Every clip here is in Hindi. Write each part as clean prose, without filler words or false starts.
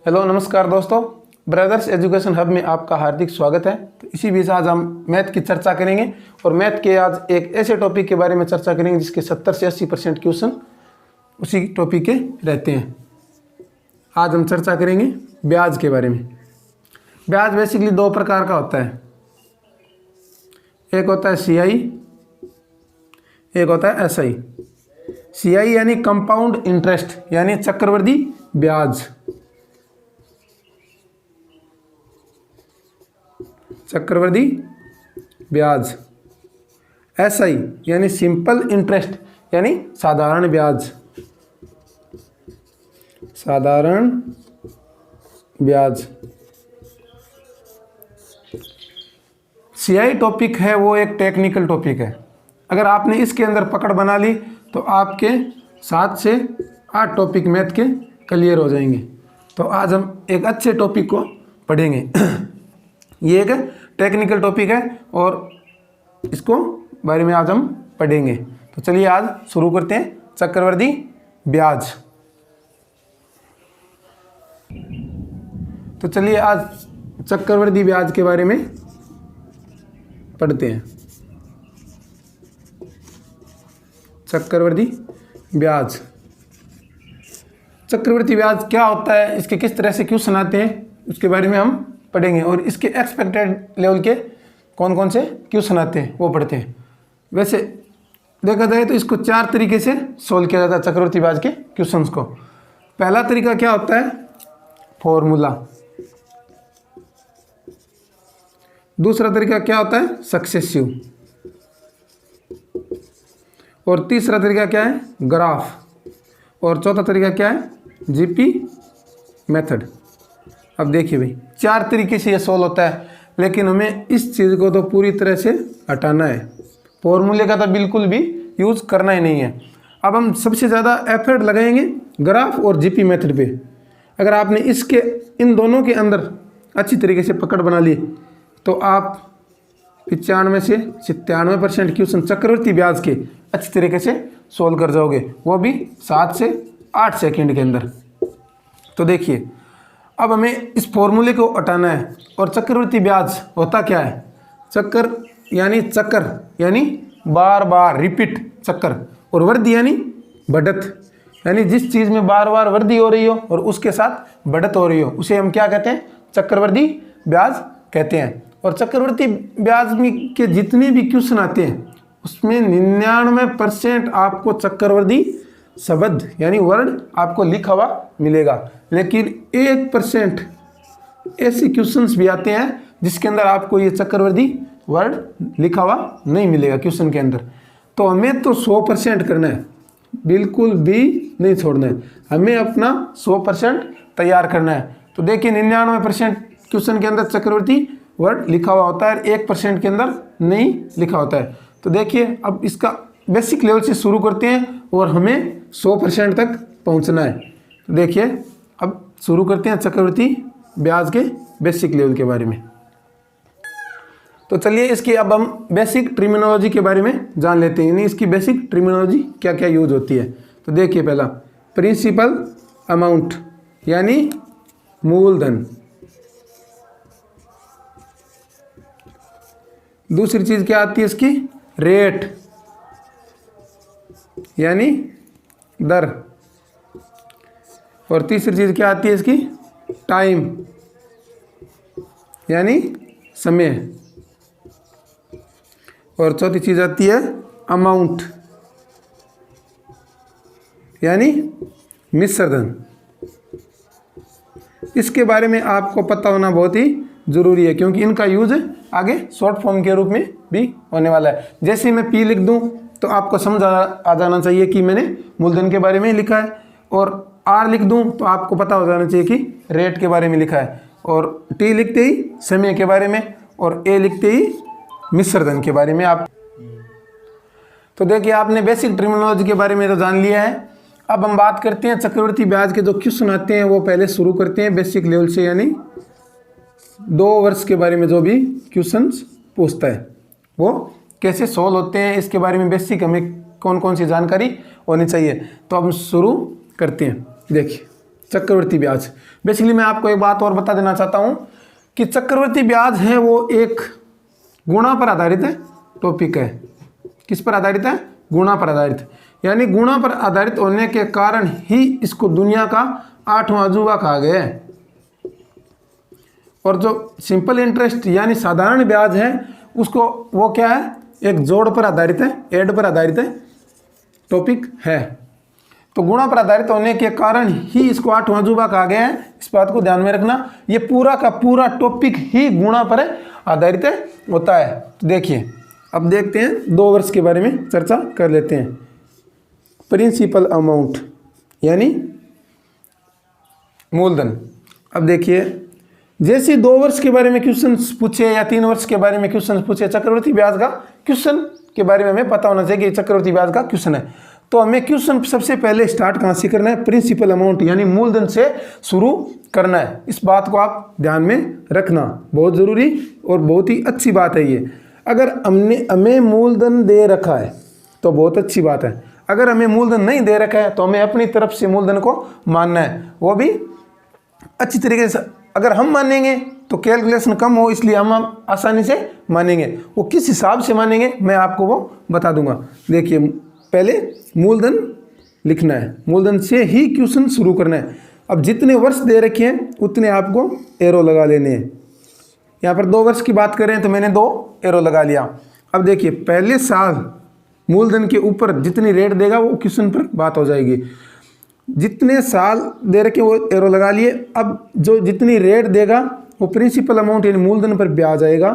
हेलो नमस्कार दोस्तों, ब्रदर्स एजुकेशन हब में आपका हार्दिक स्वागत है। तो इसी बीच आज हम मैथ की चर्चा करेंगे और मैथ के आज एक ऐसे टॉपिक के बारे में चर्चा करेंगे जिसके 70 से 80% क्वेश्चन उसी टॉपिक के रहते हैं। आज हम चर्चा करेंगे ब्याज के बारे में। ब्याज बेसिकली दो प्रकार का होता है, एक होता है CI, एक होता है SI। CI यानी कंपाउंड इंटरेस्ट यानी चक्रवृद्धि ब्याज, चक्रवृद्धि ब्याज। SI यानी सिंपल इंटरेस्ट यानी साधारण ब्याज, साधारण ब्याज। CI टॉपिक है वो एक टेक्निकल टॉपिक है। अगर आपने इसके अंदर पकड़ बना ली तो आपके 7 से 8 टॉपिक मैथ के क्लियर हो जाएंगे। तो आज हम एक अच्छे टॉपिक को पढ़ेंगे। ये एक टेक्निकल टॉपिक है और इसको बारे में आज हम पढ़ेंगे। तो चलिए आज शुरू करते हैं चक्रवृद्धि ब्याज। तो चलिए आज चक्रवृद्धि ब्याज के बारे में पढ़ते हैं। चक्रवृद्धि ब्याज, चक्रवृद्धि ब्याज क्या होता है, इसके किस तरह से क्वेश्चन आते हैं उसके बारे में हम पढ़ेंगे और इसके एक्सपेक्टेड लेवल के कौन कौन से क्वेश्चन आते हैं वो पढ़ते हैं। वैसे देखा जाए तो इसको 4 तरीके से सोल्व किया जाता है चक्रवृद्धि ब्याज के क्वेश्चंस को। पहला तरीका क्या होता है, फॉर्मूला। दूसरा तरीका क्या होता है, सक्सेसिव। और तीसरा तरीका क्या है, ग्राफ। और चौथा तरीका क्या है, GP मेथड। अब देखिए भाई 4 तरीके से ये सोल्व होता है, लेकिन हमें इस चीज़ को तो पूरी तरह से हटाना है। फॉर्मूले का तो बिल्कुल भी यूज़ करना ही नहीं है। अब हम सबसे ज़्यादा एफर्ट लगाएंगे ग्राफ और GP मेथड पे। अगर आपने इन दोनों के अंदर अच्छी तरीके से पकड़ बना ली तो आप 95 से 97% क्वेश्चन चक्रवृद्धि ब्याज के अच्छी तरीके से सोल्व कर जाओगे, वो भी 7 से 8 सेकंड के अंदर। तो देखिए अब हमें इस फॉर्मूले को हटाना है। और चक्रवृद्धि ब्याज होता क्या है, चक्कर यानी बार बार रिपीट चक्कर, और वृद्धि यानी बढ़त, यानी जिस चीज़ में बार बार वृद्धि हो रही हो और उसके साथ बढ़त हो रही हो उसे हम क्या कहते हैं, चक्रवृद्धि ब्याज कहते हैं। और चक्रवृद्धि ब्याज में के जितने भी क्वेश्चन आते हैं उसमें 99% आपको चक्रवृद्धि शब्द यानी वर्ड आपको लिखा हुआ मिलेगा, लेकिन 1% ऐसे क्वेश्चंस भी आते हैं जिसके अंदर आपको ये चक्रवृद्धि वर्ड लिखा हुआ नहीं मिलेगा क्वेश्चन के अंदर। तो हमें तो 100% करना है, बिल्कुल भी नहीं छोड़ना है। हमें अपना 100% तैयार करना है। तो देखिए 99% क्वेश्चन के अंदर चक्रवृद्धि वर्ड लिखा हुआ होता है, 1% के अंदर नहीं लिखा होता है। तो देखिए अब इसका बेसिक लेवल से शुरू करते हैं और हमें 100% तक पहुंचना है। तो देखिए अब शुरू करते हैं चक्रवृद्धि ब्याज के बेसिक लेवल के बारे में। तो चलिए इसकी अब हम बेसिक टर्मिनोलॉजी के बारे में जान लेते हैं, यानी इसकी बेसिक टर्मिनोलॉजी क्या क्या यूज होती है। तो देखिए पहला प्रिंसिपल अमाउंट यानी मूलधन। दूसरी चीज क्या आती है इसकी, रेट यानी दर। और तीसरी चीज क्या आती है इसकी, टाइम यानी समय। और चौथी चीज आती है अमाउंट यानी मिश्र धन। इसके बारे में आपको पता होना बहुत ही जरूरी है क्योंकि इनका यूज आगे शॉर्ट फॉर्म के रूप में भी होने वाला है। जैसे मैं P लिख दूं तो आपको समझ आ जाना चाहिए कि मैंने मूलधन के बारे में लिखा है, और R लिख दूं तो आपको पता हो जाना चाहिए कि रेट के बारे में लिखा है, और T लिखते ही समय के बारे में, और A लिखते ही मिश्र धन के बारे में आप। तो देखिए आपने बेसिक टर्मिनोलॉजी के बारे में तो जान लिया है। अब हम बात करते हैं चक्रवृद्धि ब्याज के जो क्वेश्चन आते हैं वो पहले शुरू करते हैं बेसिक लेवल से, यानी 2 वर्ष के बारे में जो भी क्वेश्चंस पूछता है वो कैसे सोल्व होते हैं, इसके बारे में बेसिक हमें कौन कौन सी जानकारी होनी चाहिए। तो अब शुरू करते हैं। देखिए चक्रवृद्धि ब्याज। बेसिकली मैं आपको एक बात और बता देना चाहता हूँ कि चक्रवृद्धि ब्याज है वो एक गुणा पर आधारित है टॉपिक है। किस पर आधारित है? गुणा पर आधारित। यानी गुणा पर आधारित होने के कारण ही इसको दुनिया का 8वां अजूबा कहा गया है। और जो सिंपल इंटरेस्ट यानी साधारण ब्याज है उसको वो क्या है? एक जोड़ पर आधारित है, ऐड पर आधारित है टॉपिक है। तो गुणा पर आधारित होने के कारण ही इसको 8वां अजूबा कहा गया है। इस बात को ध्यान में रखना, ये पूरा का पूरा टॉपिक ही गुणा पर आधारित होता है। तो देखिए अब देखते हैं 2 वर्ष के बारे में चर्चा कर लेते हैं। प्रिंसिपल अमाउंट यानी मूलधन। अब देखिए जैसे 2 वर्ष के बारे में क्वेश्चन पूछे या 3 वर्ष के बारे में क्वेश्चन पूछे, चक्रवृद्धि ब्याज का क्वेश्चन के बारे में हमें पता होना चाहिए कि चक्रवृद्धि ब्याज का क्वेश्चन है। तो हमें क्वेश्चन सबसे पहले स्टार्ट कहाँ से करना है? प्रिंसिपल अमाउंट यानी मूलधन से शुरू करना है। इस बात को आप ध्यान में रखना, बहुत ज़रूरी और बहुत ही अच्छी बात है ये। अगर हमें मूलधन दे रखा है तो बहुत अच्छी बात है, अगर हमें मूलधन नहीं दे रखा है तो हमें अपनी तरफ से मूलधन को मानना है, वो भी अच्छी तरीके से। अगर हम मानेंगे तो कैलकुलेशन कम हो, इसलिए हम आसानी से मानेंगे। वो किस हिसाब से मानेंगे मैं आपको वो बता दूंगा। देखिए पहले मूलधन लिखना है, मूलधन से ही क्वेश्चन शुरू करना है। अब जितने वर्ष दे रखे हैं उतने आपको एरो लगा लेने हैं। यहाँ पर 2 वर्ष की बात करें तो मैंने 2 एरो लगा लिया। अब देखिए पहले साल मूलधन के ऊपर जितनी रेट देगा वो क्वेश्चन पर बात हो जाएगी। जितने साल दे रखे वो एरो लगा लिए। अब जो जितनी रेट देगा वो प्रिंसिपल अमाउंट यानी मूलधन पर ब्याज आएगा,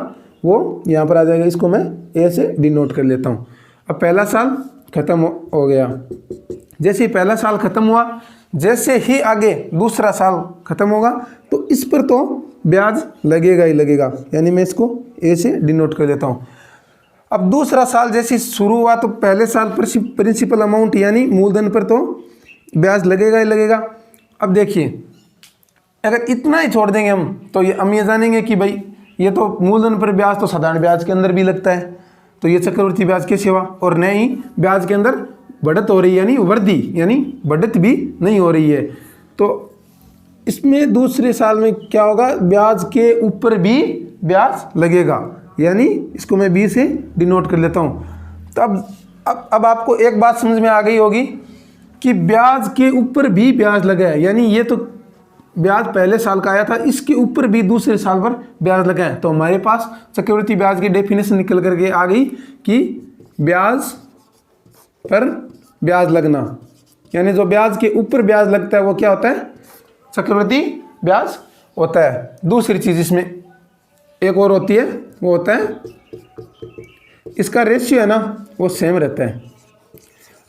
वो यहाँ पर आ जाएगा। इसको मैं ए से डिनोट कर लेता हूँ। अब पहला साल खत्म हो गया। जैसे ही पहला साल खत्म हुआ, जैसे ही आगे दूसरा साल खत्म होगा तो इस पर तो ब्याज लगेगा ही लगेगा, यानी मैं इसको ए से डिनोट कर देता हूँ। अब दूसरा साल जैसे शुरू हुआ तो पहले साल प्रिंसिपल अमाउंट यानी मूलधन पर तो ब्याज लगेगा ही लगेगा। अब देखिए अगर इतना ही छोड़ देंगे हम तो हम ये जानेंगे कि भाई ये तो मूलधन पर ब्याज तो साधारण ब्याज के अंदर भी लगता है, तो ये चक्रवृद्धि ब्याज कैसे हुआ? और नहीं, ब्याज के अंदर बढ़त हो रही है यानी वृद्धि, यानी बढ़त भी नहीं हो रही है। तो इसमें दूसरे साल में क्या होगा? ब्याज के ऊपर भी ब्याज लगेगा, यानी इसको मैं बी से डिनोट कर लेता हूँ। तो अब आपको एक बात समझ में आ गई होगी कि ब्याज के ऊपर भी ब्याज लगा है, यानी ये तो ब्याज पहले साल का आया था, इसके ऊपर भी दूसरे साल पर ब्याज लगा है। तो हमारे पास चक्रवृद्धि ब्याज की डेफिनेशन निकल करके आ गई कि ब्याज पर ब्याज लगना, यानी जो ब्याज के ऊपर ब्याज लगता है वो क्या होता है? चक्रवृद्धि ब्याज होता है। दूसरी चीज़ इसमें एक और होती है, वो होता है इसका रेशियो है ना, वो सेम रहता है।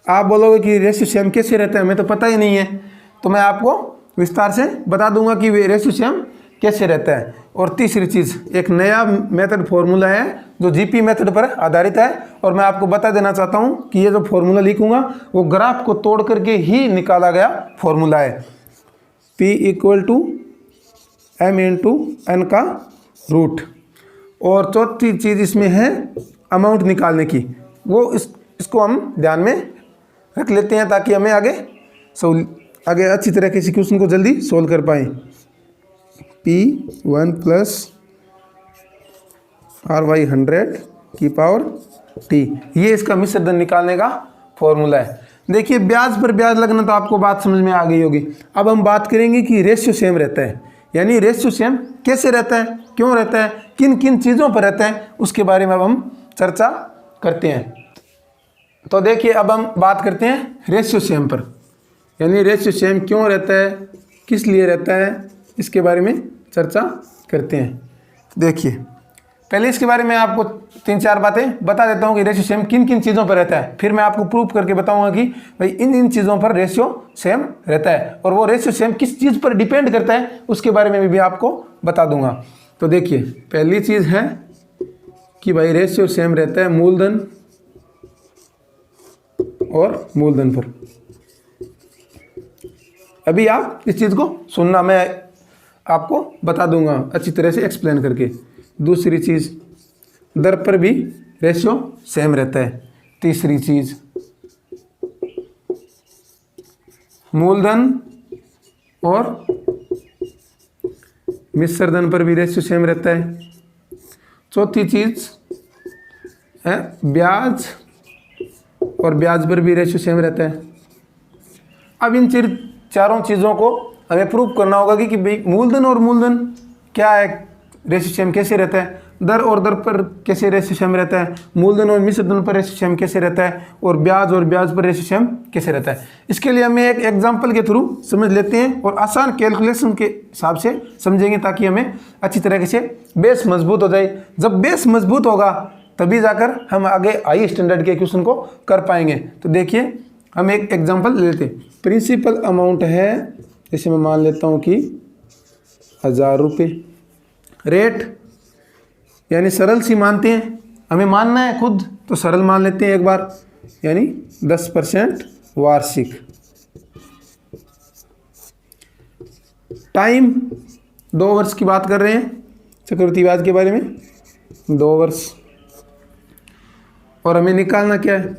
आप बोलोगे कि रेशियो सेम कैसे रहता है, हमें तो पता ही नहीं है। तो मैं आपको विस्तार से बता दूंगा कि रेशियो सेम कैसे रहता है। और तीसरी चीज़, एक नया मेथड फॉर्मूला है जो जीपी मेथड पर आधारित है, और मैं आपको बता देना चाहता हूँ कि ये जो फॉर्मूला लिखूंगा वो ग्राफ को तोड़ करके ही निकाला गया फॉर्मूला है। P = M × N का रूट। और चौथी चीज़ इसमें है अमाउंट निकालने की, वो इसको हम ध्यान में रख लेते हैं ताकि हमें आगे अच्छी तरह किसी क्वेश्चन को जल्दी सोल्व कर पाएँ। P1 + RY 100 की पावर T, ये इसका मिश्र धन निकालने का फॉर्मूला है। देखिए ब्याज पर ब्याज लगना तो आपको बात समझ में आ गई होगी। अब हम बात करेंगे कि रेशियो सेम रहता है, यानी रेशियो सेम कैसे रहता है, क्यों रहता है, किन किन चीज़ों पर रहता है, उसके बारे में अब हम चर्चा करते हैं। तो देखिए अब हम बात करते हैं रेशियो सेम पर, यानी रेशियो सेम क्यों रहता है, किस लिए रहता है, इसके बारे में चर्चा करते हैं। देखिए पहले इसके बारे में आपको 3-4 बातें बता देता हूँ कि रेशियो सेम किन किन चीज़ों पर रहता है, फिर मैं आपको प्रूफ करके बताऊंगा कि भाई इन चीज़ों पर रेशियो सेम रहता है, और वो रेशियो सेम किस चीज़ पर डिपेंड करता है उसके बारे में भी आपको बता दूंगा। तो देखिए पहली चीज़ है कि भाई रेशियो सेम रहता है मूलधन और मूलधन पर। अभी आप इस चीज़ को सुनना, मैं आपको बता दूंगा अच्छी तरह से एक्सप्लेन करके। दूसरी चीज़, दर पर भी रेशियो सेम रहता है। तीसरी चीज़, मूलधन और मिश्र धन पर भी रेशियो सेम रहता है। चौथी चीज है ब्याज, और ब्याज पर भी रेशियो सेम रहता है। अब इन चारों चीज़ों को हमें प्रूव करना होगा कि भाई मूलधन और मूलधन क्या है, रेशियो सेम कैसे रहता है, दर और दर पर कैसे रेशियो सेम रहता है, मूलधन और मिश्र धन पर रेशियो सेम कैसे रहता है, और ब्याज पर रेशियो सेम कैसे रहता है। इसके लिए हमें एक एग्जांपल के थ्रू समझ लेते हैं और आसान कैलकुलेशन के हिसाब से समझेंगे, ताकि हमें अच्छी तरीके से बेस मजबूत हो जाए। जब बेस मजबूत होगा तभी जाकर हम आगे हाई स्टैंडर्ड के क्वेश्चन को कर पाएंगे। तो देखिए हम एक एग्जांपल लेते हैं। प्रिंसिपल अमाउंट है, जैसे मैं मान लेता हूँ कि 1000 रुपये। रेट यानी सरल सी मानते हैं, हमें मानना है खुद तो सरल मान लेते हैं एक बार, यानी 10% वार्षिक। टाइम 2 वर्ष की बात कर रहे हैं चक्रवृद्धि ब्याज के बारे में, 2 वर्ष। और हमें निकालना क्या है,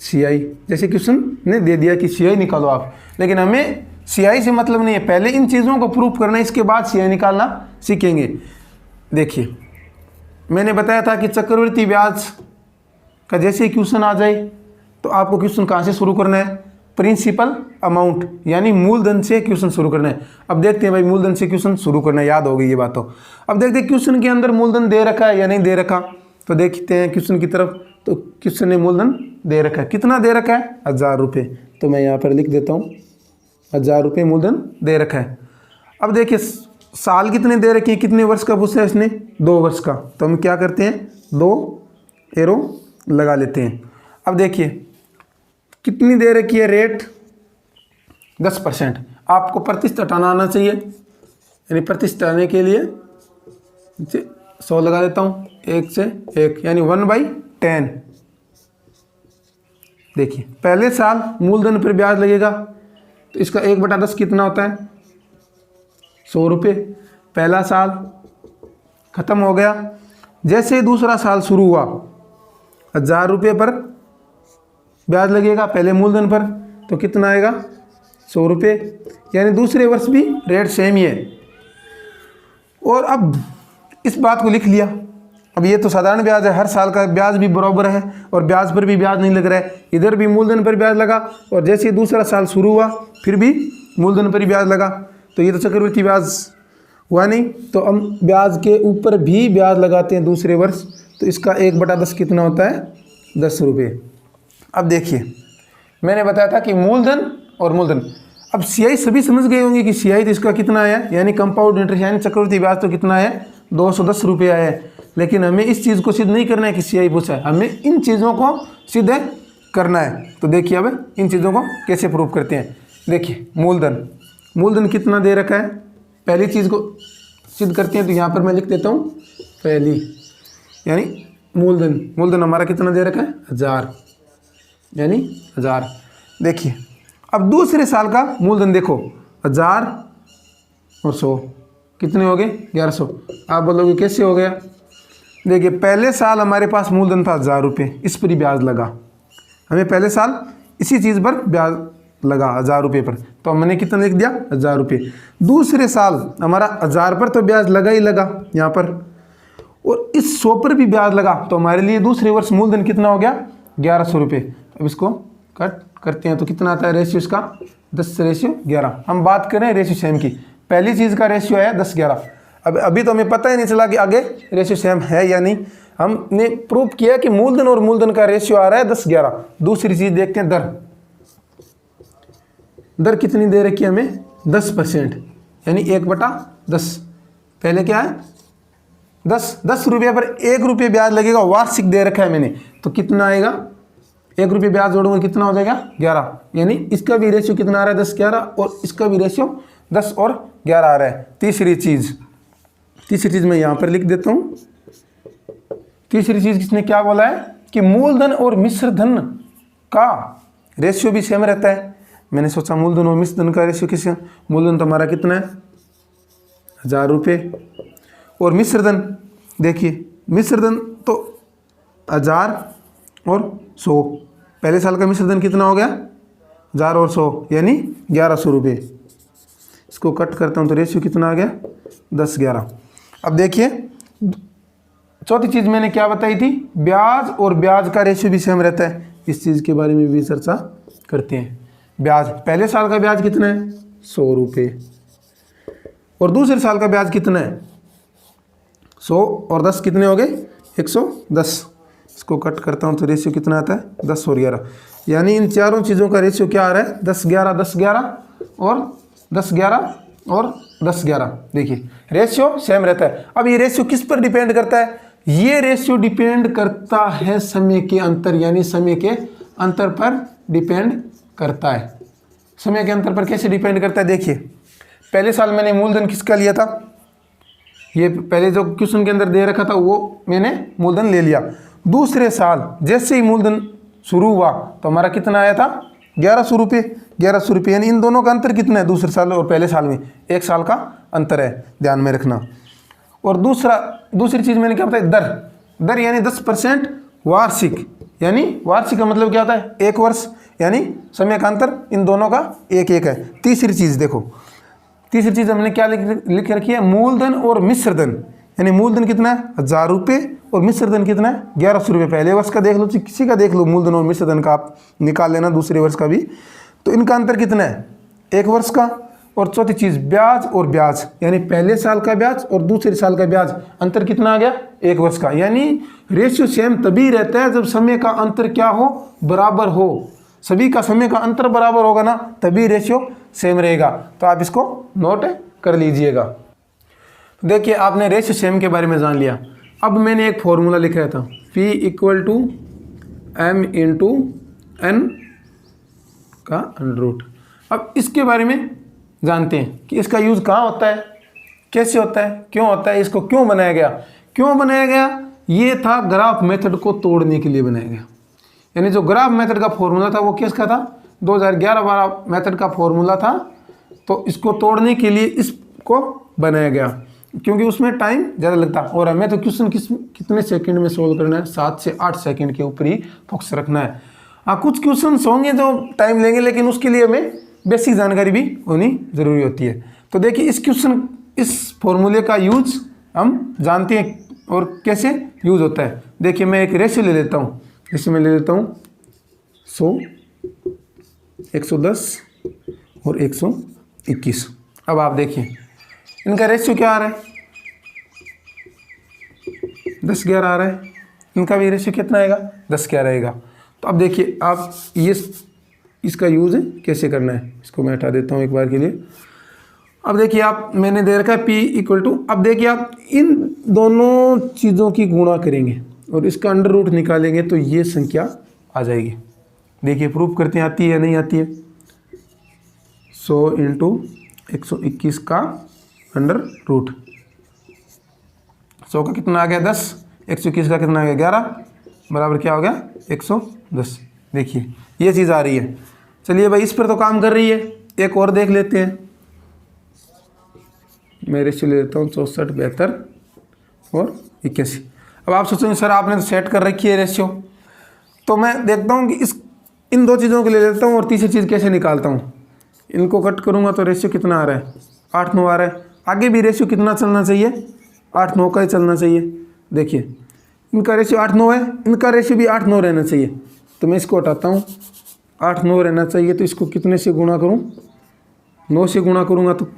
सीआई। जैसे क्वेश्चन ने दे दिया कि सीआई निकालो आप, लेकिन हमें सीआई से मतलब नहीं है, पहले इन चीज़ों को प्रूफ करना है, इसके बाद सीआई निकालना सीखेंगे। देखिए मैंने बताया था कि चक्रवृद्धि ब्याज का जैसे ही क्वेश्चन आ जाए तो आपको क्वेश्चन कहाँ से शुरू करना है, प्रिंसिपल अमाउंट यानी मूलधन से क्वेश्चन शुरू करना है। अब देखते हैं भाई मूलधन से क्वेश्चन शुरू करना है, याद हो गई ये बात। तो अब देखते हैं क्वेश्चन के अंदर मूलधन दे रखा है या नहीं दे रखा। तो देखते हैं क्वेश्चन की तरफ, तो क्वेश्चन ने मूलधन दे रखा है। कितना दे रखा है, 1000 रुपये। तो मैं यहाँ पर लिख देता हूँ 1000 रुपये मूलधन दे रखा है। अब देखिए साल कितने दे रखे हैं, कितने वर्ष का पूछा है इसने, 2 वर्ष का। तो हम क्या करते हैं, 2 एरो लगा लेते हैं। अब देखिए कितनी दे रखी है, रेट 10%। आपको प्रतिशत हटाना आना चाहिए, यानी प्रतिशत हटाने के लिए 100 लगा देता हूँ, 1 से 1 यानी 1/10। देखिए पहले साल मूलधन पर ब्याज लगेगा, तो इसका 1/10 कितना होता है, 100 रुपये। पहला साल खत्म हो गया, जैसे दूसरा साल शुरू हुआ 1000 रुपये पर ब्याज लगेगा पहले मूलधन पर, तो कितना आएगा, 100 रुपये। यानी दूसरे वर्ष भी रेट सेम ही है। और अब इस बात को लिख लिया। अब ये तो साधारण ब्याज है, हर साल का ब्याज भी बराबर है और ब्याज पर भी ब्याज नहीं लग रहा है। इधर भी मूलधन पर ब्याज लगा और जैसे ही दूसरा साल शुरू हुआ फिर भी मूलधन पर ही ब्याज लगा, तो ये तो चक्रवृद्धि ब्याज हुआ नहीं। तो हम ब्याज के ऊपर भी ब्याज लगाते हैं दूसरे वर्ष, तो इसका 1/10 कितना होता है, 10 रुपये। अब देखिए मैंने बताया था कि मूलधन और मूलधन। अब सीआई सभी समझ गए होंगे कि सीआई तो इसका कितना है, यानी कंपाउंड इंटरेस्ट यानी चक्रवृद्धि ब्याज तो कितना है, 210 रुपये है। लेकिन हमें इस चीज़ को सिद्ध नहीं करना है कि सीआई पूछा है, हमें इन चीज़ों को सिद्ध करना है। तो देखिए अब इन चीज़ों को कैसे प्रूव करते हैं। देखिए मूलधन कितना दे रखा है, पहली चीज़ को सिद्ध करते हैं। तो यहाँ पर मैं लिख देता हूँ पहली, यानी मूलधन हमारा कितना दे रखा है, 1000 यानी 1000। देखिए अब दूसरे साल का मूलधन देखो, 1000 और 100 कितने हो गए, 1100। आप बोलोगे कैसे हो गया, देखिए पहले साल हमारे पास मूलधन था 1000 रुपये, इस पर ही ब्याज लगा। हमें पहले साल इसी चीज़ पर ब्याज लगा 1000 रुपये पर, तो हमने कितना लिख दिया, 1000 रुपये। दूसरे साल हमारा 1000 पर तो ब्याज लगा ही लगा यहाँ पर, और इस 100 पर भी ब्याज लगा, तो हमारे लिए दूसरे वर्ष मूलधन कितना हो गया, 1100 रुपये। अब इसको कट करते हैं तो कितना आता है रेशियो इसका, 10:11। हम बात करें रेशियो सेम की, पहली चीज़ का रेशियो है 10:11। अब अभी तो हमें पता ही नहीं चला कि आगे रेशियो सेम है या नहीं। हमने प्रूव किया कि मूलधन और मूलधन का रेशियो आ रहा है 10:11। दूसरी चीज़ देखते हैं, दर कितनी दे रखी है हमें, 10% यानी 1/10। पहले क्या है, 10 रुपये पर 1 रुपये ब्याज लगेगा, वार्षिक दे रखा है मैंने, तो कितना आएगा, 1 रुपये ब्याज जोड़ूंगा कितना हो जाएगा, 11। यानी इसका भी रेशियो कितना आ रहा है, 10:11, और इसका भी रेशियो 10 और 11 आ रहा है। तीसरी चीज़ मैं यहाँ पर लिख देता हूँ। तीसरी चीज़ किसने क्या बोला है कि मूलधन और मिश्र धन का रेशियो भी सेम रहता है। मैंने सोचा मूलधन और मिश्र धन का रेशियो किसका, मूलधन तो हमारा कितना है, 1000 रुपये, और मिश्र धन देखिए, मिश्र धन तो 1000 और 100। पहले साल का मिश्र धन कितना हो गया, 1000 और 100 यानी 1100 रुपये। इसको कट करता हूँ तो रेशियो कितना आ गया 10:11। अब देखिए चौथी चीज़ मैंने क्या बताई थी, ब्याज और ब्याज का रेशियो भी सेम रहता है। इस चीज़ के बारे में भी चर्चा करते हैं। ब्याज, पहले साल का ब्याज कितना है 100 रुपये और दूसरे साल का ब्याज कितना है 100 और 10 कितने हो गए 110। इसको कट करता हूँ तो रेशियो कितना आता है 10 और 11, यानी इन चारों चीज़ों का रेशियो क्या आ रहा है 10-11 10-11 और 10-11 और 10-11। देखिए रेशियो सेम रहता है। अब ये रेशियो किस पर डिपेंड करता है, ये रेशियो डिपेंड करता है समय के अंतर, यानी समय के अंतर पर डिपेंड करता है। समय के अंतर पर कैसे डिपेंड करता है, देखिए पहले साल मैंने मूलधन किसका लिया था, ये पहले जो क्वेश्चन के अंदर दे रखा था वो मैंने मूलधन ले लिया। दूसरे साल जैसे ही मूलधन शुरू हुआ तो हमारा कितना आया था 1100 रुपये, 1100 रुपये, यानी इन दोनों का अंतर कितना है दूसरे साल और पहले साल में 1 साल का अंतर है, ध्यान में रखना। और दूसरी चीज़ मैंने क्या बताया, दर यानी 10% वार्षिक, यानी वार्षिक का मतलब क्या होता है 1 वर्ष, यानी समय का अंतर इन दोनों का 1-1 है। तीसरी चीज़ देखो, तीसरी चीज़ हमने क्या लिख रखी है, मूलधन और मिश्रधन, यानी मूलधन कितना है 1000 रुपये और मिश्रधन कितना है 1100 रुपये। पहले वर्ष का देख लो, किसी का देख लो, मूलधन और मिश्रधन का आप निकाल लेना दूसरे वर्ष का भी, तो इनका अंतर कितना है 1 वर्ष का। और चौथी चीज़ ब्याज और ब्याज, यानी पहले साल का ब्याज और दूसरे साल का ब्याज, अंतर कितना आ गया 1 वर्ष का। यानी रेशियो सेम तभी रहता है जब समय का अंतर क्या हो, बराबर हो। सभी का समय का अंतर बराबर होगा ना, तभी रेशियो सेम रहेगा। तो आप इसको नोट कर लीजिएगा। देखिए आपने रेशियो सेम के बारे में जान लिया। अब मैंने एक फॉर्मूला लिखा था, P = M × N का √। अब इसके बारे में जानते हैं कि इसका यूज़ कहाँ होता है, कैसे होता है, क्यों होता है, इसको क्यों बनाया गया। क्यों बनाया गया, ये था ग्राफ मेथड को तोड़ने के लिए बनाया गया। यानी जो ग्राफ मेथड का फॉर्मूला था वो किसका था 2011-12 मेथड का फॉर्मूला था, तो इसको तोड़ने के लिए इसको बनाया गया, क्योंकि उसमें टाइम ज़्यादा लगता है और हमें तो क्वेश्चन कितने सेकंड में सोल्व करना है, 7 से 8 सेकंड के ऊपर ही फोकस रखना है। हाँ कुछ क्वेश्चन होंगे जो टाइम लेंगे, लेकिन उसके लिए हमें बेसिक जानकारी भी होनी ज़रूरी होती है। तो देखिए इस फॉर्मूले का यूज हम जानते हैं और कैसे यूज होता है। देखिए मैं एक रेशियो ले लेता हूँ, रेशियो में ले लेता हूँ 100, 110 और 121। अब आप देखिए इनका रेशियो क्या आ रहा है 10-11 आ रहा है, इनका भी रेशियो कितना आएगा 10-11 रहेगा। तो अब देखिए आप ये इसका यूज़ कैसे करना है, इसको मैं हटा देता हूँ एक बार के लिए। अब देखिए आप मैंने दे रखा है P = अब देखिए आप इन दोनों चीज़ों की गुणा करेंगे और इसका अंडर रूट निकालेंगे तो ये संख्या आ जाएगी। देखिए प्रूफ करते हैं आती है या नहीं आती है। 100 × 121 का अंडर रूट, 100 का कितना आ गया 10, 121 का कितना आ गया 11, बराबर क्या हो गया 110। देखिए ये चीज़ आ रही है। चलिए भाई इस पर तो काम कर रही है, एक और देख लेते हैं। मैं रेशियो ले लेता हूँ 64, 72 और 81। अब आप सोचेंगे सर आपने तो सेट कर रखी है रेशियो, तो मैं देखता हूँ कि इन दो चीज़ों को ले लेता हूँ और तीसरी चीज़ कैसे निकालता हूँ। इनको कट करूँगा तो रेशियो कितना आ रहा है 8-9 आ रहा है। आगे भी रेशियो कितना चलना चाहिए 8-9 का ही चलना चाहिए। देखिए इनका रेशियो 8-9 है, इनका रेशियो भी 8-9 रहना चाहिए। तो मैं इसको हटाता हूँ, 8-9 रहना चाहिए, तो इसको कितने से गुणा करूँ 9 से गुणा करूँगा तो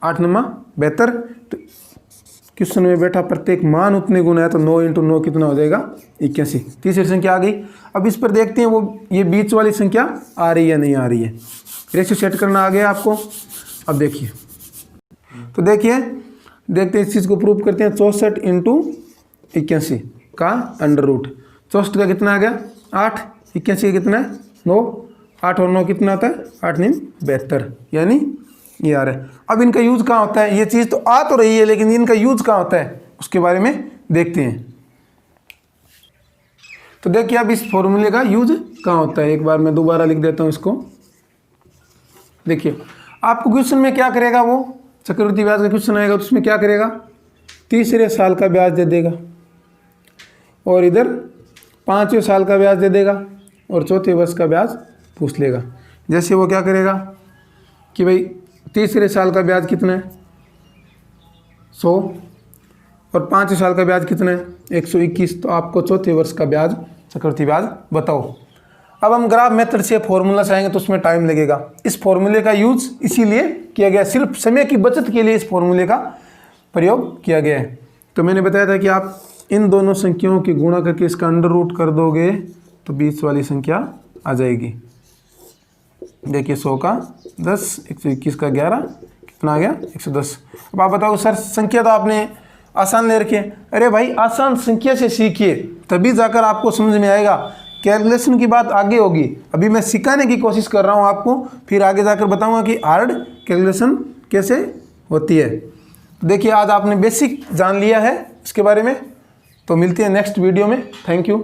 8-9 72। तो क्वेश्चन में बैठा प्रत्येक मान उतने गुना है, तो 9 × 9 कितना हो जाएगा 81। तीसरी संख्या आ गई। अब इस पर देखते हैं वो ये बीच वाली संख्या आ रही है नहीं आ रही है। रेशियो सेट करना आ गया आपको। अब देखिए तो देखते हैं इस चीज़ को प्रूव करते हैं। 64 × 81 का अंडर रूट, 64 का कितना आ गया 8, 81 का कितना है 9, 8 और 9 कितना आता है 8-9 72, यानी ये आ रहा है। अब इनका यूज़ कहाँ होता है, ये चीज़ तो आ तो रही है लेकिन इनका यूज़ कहाँ होता है उसके बारे में देखते हैं। तो देखिए अब इस फॉर्मूले का यूज कहाँ होता है, एक बार मैं दोबारा लिख देता हूँ इसको। देखिए आपको क्वेश्चन में क्या करेगा, वो चक्रवृद्धि ब्याज का क्वेश्चन आएगा तो उसमें क्या करेगा, तीसरे साल का ब्याज दे देगा और इधर 5वें साल का ब्याज दे देगा और चौथे वर्ष का ब्याज पूछ लेगा। जैसे वो क्या करेगा कि भाई तीसरे साल का ब्याज कितना है 100 और 5 साल का ब्याज कितना है 121। तो आपको चौथे वर्ष का ब्याज चक्रवृद्धि ब्याज बताओ। अब हम ग्राफ मेथड से फॉर्मूला से आएंगे तो उसमें टाइम लगेगा। इस फॉर्मूले का यूज इसीलिए किया गया, सिर्फ समय की बचत के लिए इस फॉर्मूले का प्रयोग किया गया है। तो मैंने बताया था कि आप इन दोनों संख्याओं की गुणा करके इसका अंडर रूट कर दोगे तो 20 वाली संख्या आ जाएगी। देखिए 100 का 10, 121 का 11, कितना आ गया 110। अब आप बताओ सर संख्या तो आपने आसान ले रखी है। अरे भाई आसान संख्या से सीखिए तभी जाकर आपको समझ में आएगा। कैलकुलेशन की बात आगे होगी, अभी मैं सिखाने की कोशिश कर रहा हूँ आपको, फिर आगे जाकर बताऊंगा कि हार्ड कैलकुलेशन कैसे होती है। देखिए आज आपने बेसिक जान लिया है इसके बारे में। तो मिलते हैं नेक्स्ट वीडियो में। Thank you.